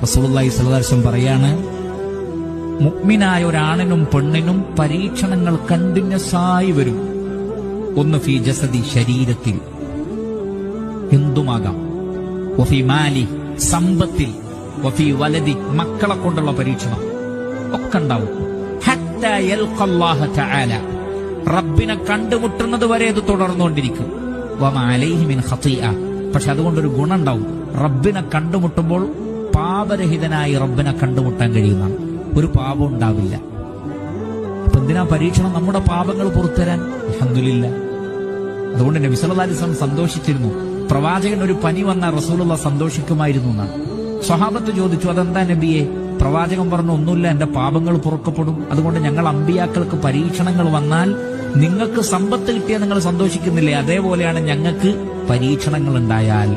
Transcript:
റസൂലുള്ളാഹി സ്വല്ലല്ലാഹു അലൈഹി വസല്ലം പറയാണ്, മുഅ്മിനായ ഒരാണിനും പെണ്ണിനും പരീക്ഷണങ്ങൾ കണ്ടിന്യൂസായി വരും. ഒന്ന് ഫീ ജസദി, ശരീരത്തിൽ, എന്തുമാകാം, വഫീ മാലി, സമ്പത്തിൽ, വഫീ വലദി, മക്കളെ കൊണ്ടുള്ള പരീക്ഷണം ഒക്കെ ഉണ്ടാവും. ഹത്താ യൽഖല്ലാഹ തആല, റബ്ബിനെ കണ്ടുമുട്ടുന്നത് വരെ അത് തുടർന്നുകൊണ്ടിരിക്കും. വമാ അലൈഹി മിൻ ഖതീഅ, പക്ഷെ അതുകൊണ്ടൊരു ഗുണം ഉണ്ടാവും. റബ്ബിനെ കണ്ടുമുട്ടുമ്പോൾ പാപരഹിതനായി റബ്ബിനെ കണ്ടുമുട്ടാൻ കഴിയുന്നതാണ്. ഒരു പാപം ഉണ്ടാവില്ല. അപ്പൊ എന്തിനാ പരീക്ഷണം? നമ്മുടെ പാപങ്ങൾ പുറത്തുതരാൻ. അൽഹംദുലില്ലാഹ്. അതുകൊണ്ട് നബി സല്ലല്ലാഹു അലൈഹി വസല്ലം സന്തോഷിച്ചിരുന്നു. പ്രവാചകൻ ഒരു പനി വന്നാൽ റസൂലുള്ളാഹി സന്തോഷിക്കുമായിരുന്നു എന്നാണ്. സ്വഹാബത്ത് ചോദിച്ചു, അതെന്താ നബിയെ? പ്രവാചകൻ പറഞ്ഞു, ഒന്നുമില്ല, എന്റെ പാപങ്ങൾ പൊറുക്കപ്പെടും. അതുകൊണ്ട് ഞങ്ങൾ അമ്പിയാക്കൾക്ക് പരീക്ഷണങ്ങൾ വന്നാൽ നിങ്ങൾക്ക് സമ്പത്ത് കിട്ടിയാൽ നിങ്ങൾ സന്തോഷിക്കുന്നില്ലേ, അതേപോലെയാണ് ഞങ്ങൾക്ക് പരീക്ഷണങ്ങൾ ഉണ്ടായാൽ